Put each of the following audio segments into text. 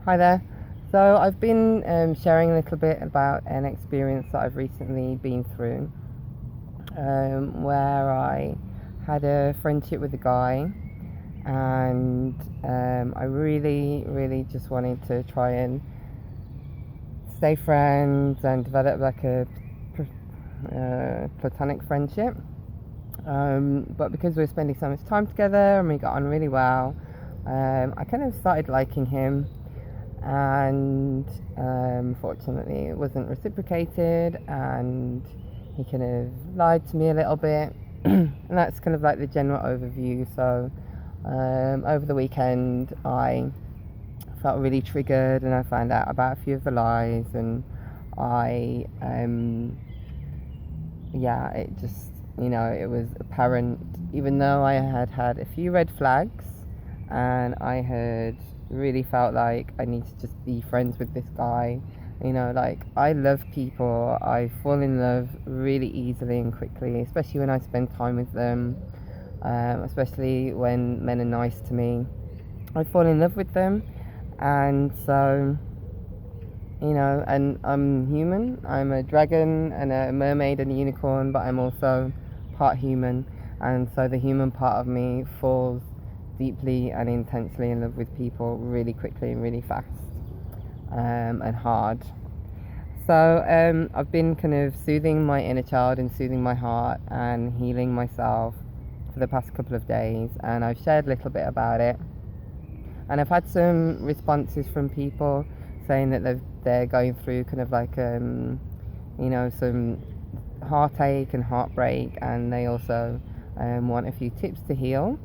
Hi there. So I've been sharing a little bit about an experience that I've recently been through, where I had a friendship with a guy, and I really, really just wanted to try and stay friends and develop like a platonic friendship. But because we were spending so much time together and we got on really well, I kind of started liking him, and fortunately it wasn't reciprocated, and he kind of lied to me a little bit. And that's kind of like the general overview. So over the weekend I felt really triggered, and I found out about a few of the lies, and I yeah, it just, it was apparent, even though I had had a few red flags and I had really felt like I need to just be friends with this guy. Like, I love people. I fall in love really easily and quickly, especially when I spend time with them, especially when men are nice to me. I fall in love with them, and so, and I'm human. I'm a dragon and a mermaid and a unicorn, but I'm also part human, and so the human part of me falls deeply and intensely in love with people really quickly and really fast, and hard. So I've been kind of soothing my inner child and soothing my heart and healing myself for the past couple of days, and I've shared a little bit about it, and I've had some responses from people saying that they're going through kind of like some heartache and heartbreak, and they also want a few tips to heal.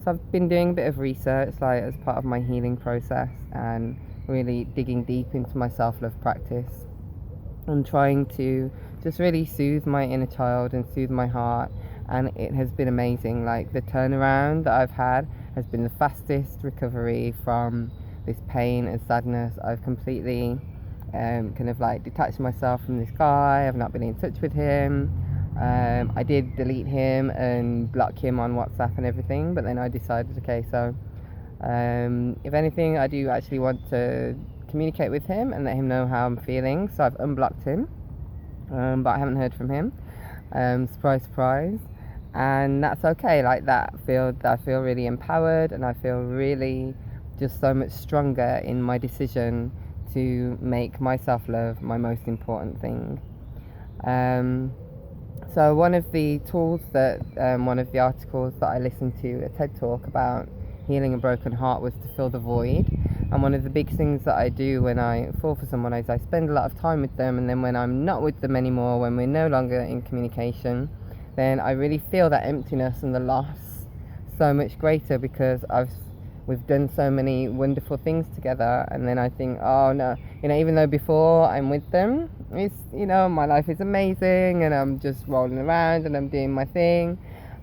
So I've been doing a bit of research, like, as part of my healing process, and really digging deep into my self-love practice and trying to just really soothe my inner child and soothe my heart. And it has been amazing. Like, the turnaround that I've had has been the fastest recovery from this pain and sadness. I've completely kind of like detached myself from this guy. I've not been in touch with him. I did delete him and block him on WhatsApp and everything, but then I decided, okay, so if anything, I do actually want to communicate with him and let him know how I'm feeling. So I've unblocked him, but I haven't heard from him. Surprise, surprise. And that's okay. Like, I feel really empowered, and I feel really just so much stronger in my decision to make my self-love my most important thing. So one of the tools that one of the articles that I listened to, a TED talk about healing a broken heart, was to fill the void. And one of the big things that I do when I fall for someone is I spend a lot of time with them, and then when I'm not with them anymore, when we're no longer in communication, then I really feel that emptiness and the loss so much greater, because we've done so many wonderful things together. And then I think, oh no, even though before I'm with them, it's, my life is amazing and I'm just rolling around and I'm doing my thing,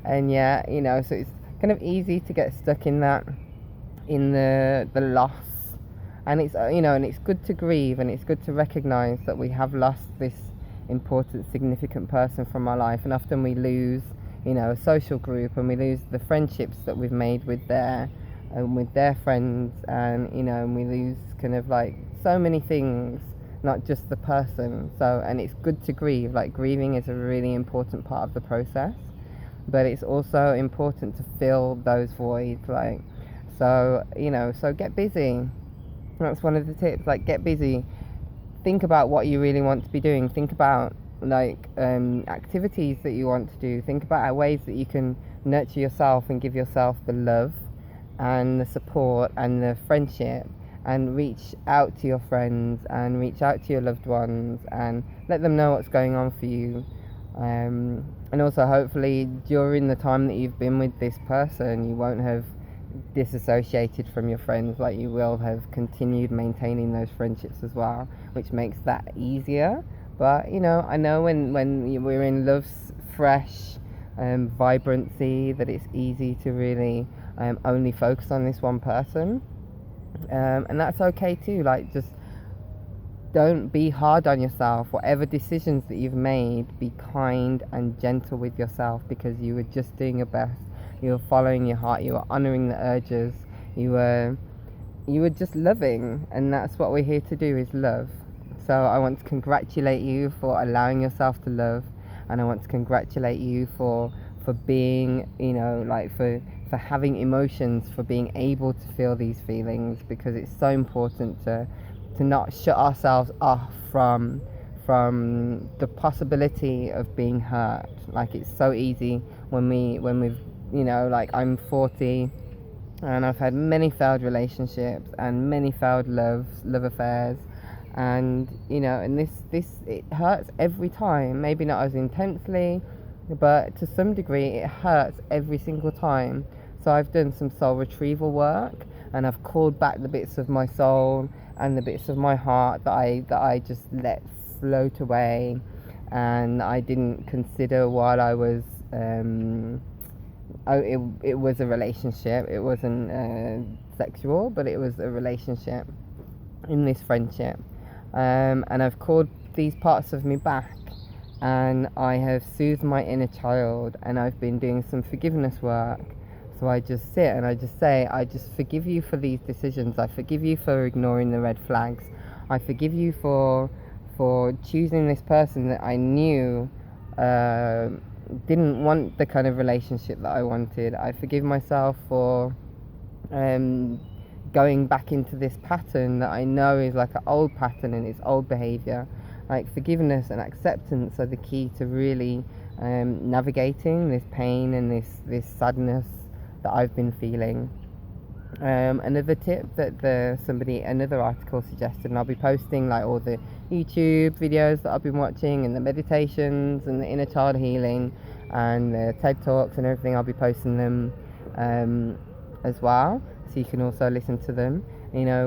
and yeah, so it's kind of easy to get stuck in that, in the loss. And it's and it's good to grieve, and it's good to recognize that we have lost this important, significant person from our life. And often we lose a social group, and we lose the friendships that we've made with their friends, and and we lose kind of like so many things, not just the person. So, and it's good to grieve. Like, grieving is a really important part of the process, but it's also important to fill those voids. Like, so so get busy. That's one of the tips. Like, get busy. Think about what you really want to be doing. Think about, like, activities that you want to do. Think about ways that you can nurture yourself and give yourself the love and the support and the friendship, and reach out to your friends and reach out to your loved ones and let them know what's going on for you. And also, hopefully, during the time that you've been with this person, you won't have disassociated from your friends. Like, you will have continued maintaining those friendships as well, which makes that easier. But I know when we're in love's fresh vibrancy, that it's easy to really only focus on this one person, and that's okay too. Like, just don't be hard on yourself. Whatever decisions that you've made, be kind and gentle with yourself, because you were just doing your best. You were following your heart. You were honoring the urges. You were you were just loving, and that's what we're here to do, is love. So I want to congratulate you for allowing yourself to love, and I want to congratulate you for being, for having emotions, for being able to feel these feelings, because it's so important to not shut ourselves off from the possibility of being hurt. Like, it's so easy when we've, I'm 40 and I've had many failed relationships and many failed love affairs, and and this it hurts every time. Maybe not as intensely, but to some degree it hurts every single time. So I've done some soul retrieval work, and I've called back the bits of my soul and the bits of my heart that I just let float away, and I didn't consider while I was it was a relationship. It wasn't sexual, but it was a relationship in this friendship, and I've called these parts of me back, and I have soothed my inner child, and I've been doing some forgiveness work. So I just sit and I just say, I just forgive you for these decisions. I forgive you for ignoring the red flags. I forgive you for choosing this person that I knew didn't want the kind of relationship that I wanted. I forgive myself for going back into this pattern that I know is like an old pattern and it's old behavior. Like, forgiveness and acceptance are the key to really navigating this pain and this sadness that I've been feeling. Another tip that another article suggested, and I'll be posting like all the YouTube videos that I've been watching, and the meditations and the inner child healing and the TED Talks and everything. I'll be posting them as well, so you can also listen to them.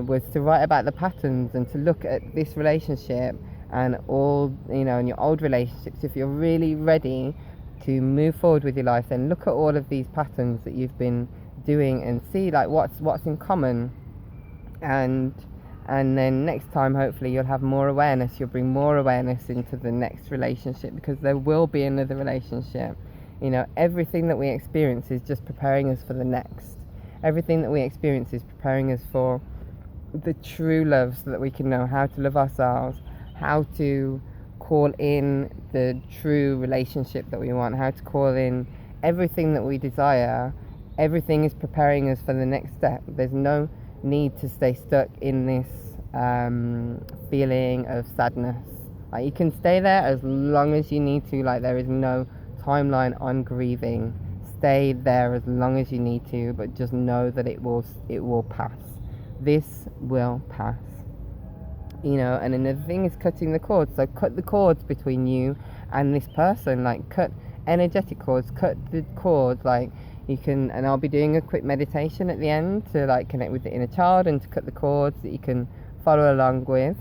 Was to write about the patterns and to look at this relationship and all, in your old relationships. If you're really ready to move forward with your life, then look at all of these patterns that you've been doing and see like what's in common, and then next time hopefully you'll have more awareness. You'll bring more awareness into the next relationship, because there will be another relationship. Everything that we experience is just preparing us for the next. Everything that we experience is preparing us for the true love, so that we can know how to love ourselves, how to call in the true relationship that we want, how to call in everything that we desire. Everything is preparing us for the next step. There's no need to stay stuck in this feeling of sadness. Like, you can stay there as long as you need to. Like, there is no timeline on grieving. Stay there as long as you need to, but just know that it will pass. This will pass. And another thing is cutting the cords. So cut the cords between you and this person. Like, cut energetic cords, cut the cords. Like, you can, and I'll be doing a quick meditation at the end to like connect with the inner child and to cut the cords that you can follow along with.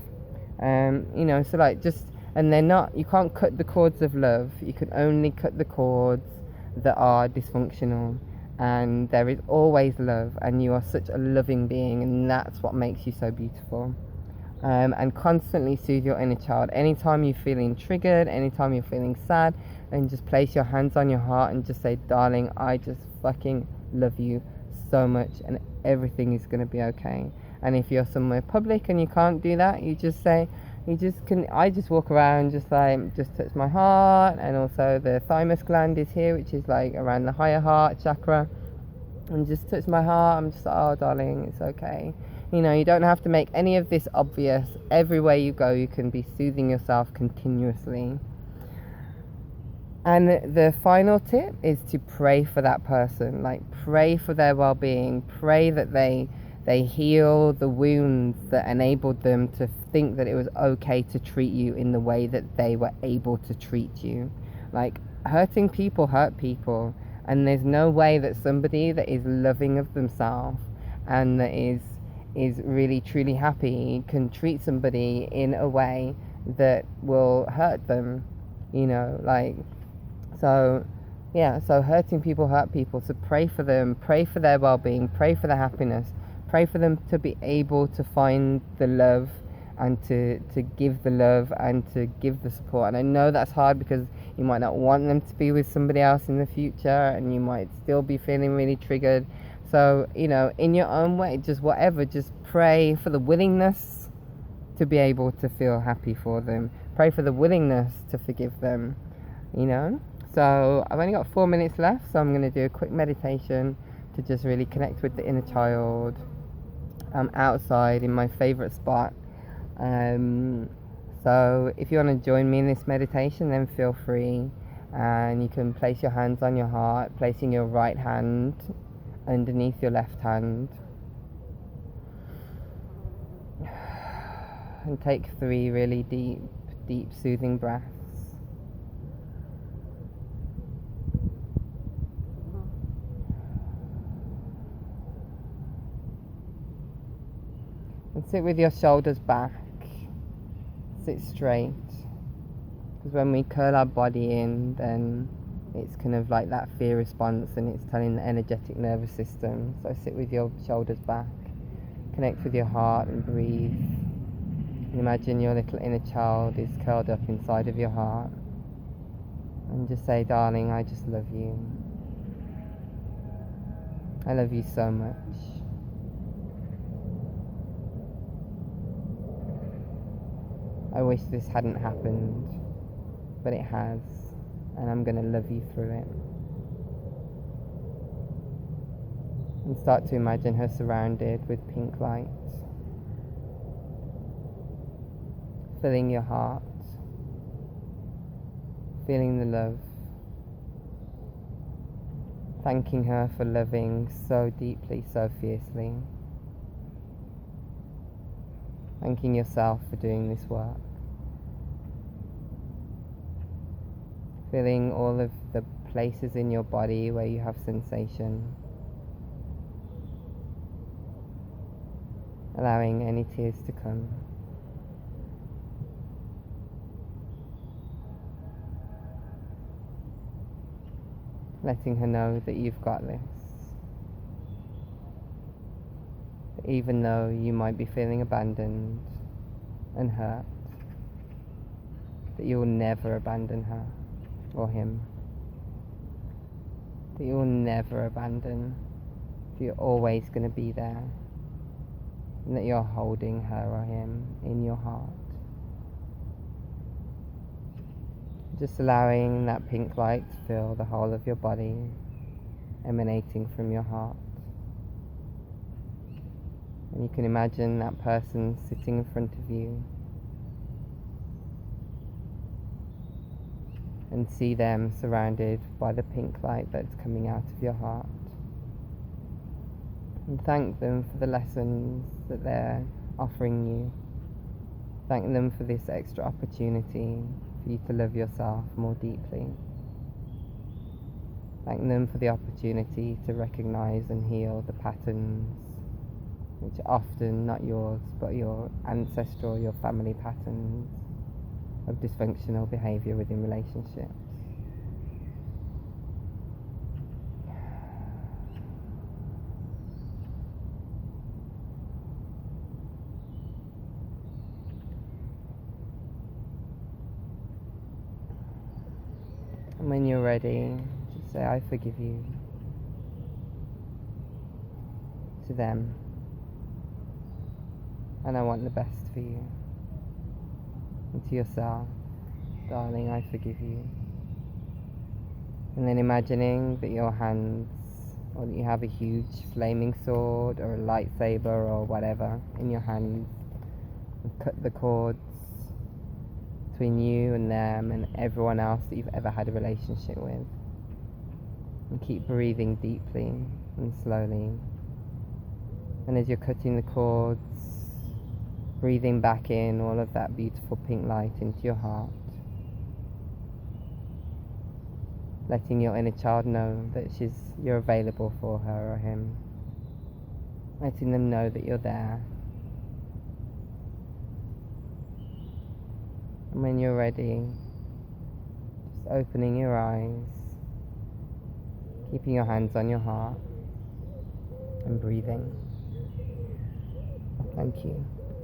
So like just, and they're not, you can't cut the cords of love. You can only cut the cords that are dysfunctional. And there is always love, and you are such a loving being, and that's what makes you so beautiful. And constantly soothe your inner child. Anytime you're feeling triggered, anytime you're feeling sad, and just place your hands on your heart and just say, darling, I just fucking love you so much, and everything is going to be okay. And if you're somewhere public and you can't do that, you just say, I just walk around, just touch my heart. And also the thymus gland is here, which is like around the higher heart chakra, and just touch my heart. I'm just, oh darling, it's okay. You don't have to make any of this obvious. Everywhere you go, you can be soothing yourself continuously. And the final tip is to pray for that person. Like, pray for their well-being. Pray that they heal the wounds that enabled them to think that it was okay to treat you in the way that they were able to treat you. Like, hurting people hurt people, and there's no way that somebody that is loving of themselves and that is really truly happy can treat somebody in a way that will hurt them. So hurting people hurt people. So pray for them, pray for their well-being, pray for their happiness, pray for them to be able to find the love and to give the love and to give the support. And I know that's hard, because you might not want them to be with somebody else in the future, and you might still be feeling really triggered. So, in your own way, just whatever, just pray for the willingness to be able to feel happy for them. Pray for the willingness to forgive them, So I've only got 4 minutes left, so I'm going to do a quick meditation to just really connect with the inner child. I'm outside in my favourite spot. So if you want to join me in this meditation, then feel free. And you can place your hands on your heart, placing your right hand underneath your left hand. And take 3 really deep, soothing breaths. And sit with your shoulders back. Sit straight. Because when we curl our body in, then it's kind of like that fear response, and it's telling the energetic nervous system. So sit with your shoulders back. Connect with your heart and breathe. And imagine your little inner child is curled up inside of your heart. And just say, darling, I just love you. I love you so much. I wish this hadn't happened, but it has, and I'm going to love you through it. And start to imagine her surrounded with pink light, filling your heart, feeling the love, thanking her for loving so deeply, so fiercely. Thanking yourself for doing this work. Feeling all of the places in your body where you have sensation. Allowing any tears to come. Letting her know that you've got this. That even though you might be feeling abandoned and hurt, that you will never abandon her or him. That you will never abandon. That you're always going to be there. And that you're holding her or him in your heart. Just allowing that pink light to fill the whole of your body, emanating from your heart. And you can imagine that person sitting in front of you and see them surrounded by the pink light that's coming out of your heart. And thank them for the lessons that they're offering you. Thank them for this extra opportunity for you to love yourself more deeply. Thank them for the opportunity to recognize and heal the patterns, which are often not yours, but your ancestral, your family patterns of dysfunctional behavior within relationships. And when you're ready, just say, I forgive you, to them, and I want the best for you. And to yourself, darling, I forgive you. And then imagining that your hands, or that you have a huge flaming sword or a lightsaber or whatever in your hands, and cut the cords between you and them and everyone else that you've ever had a relationship with. And keep breathing deeply and slowly. And as you're cutting the cords, breathing back in all of that beautiful pink light into your heart. Letting your inner child know that you're available for her or him. Letting them know that you're there. And when you're ready, just opening your eyes, keeping your hands on your heart, and breathing. Thank you.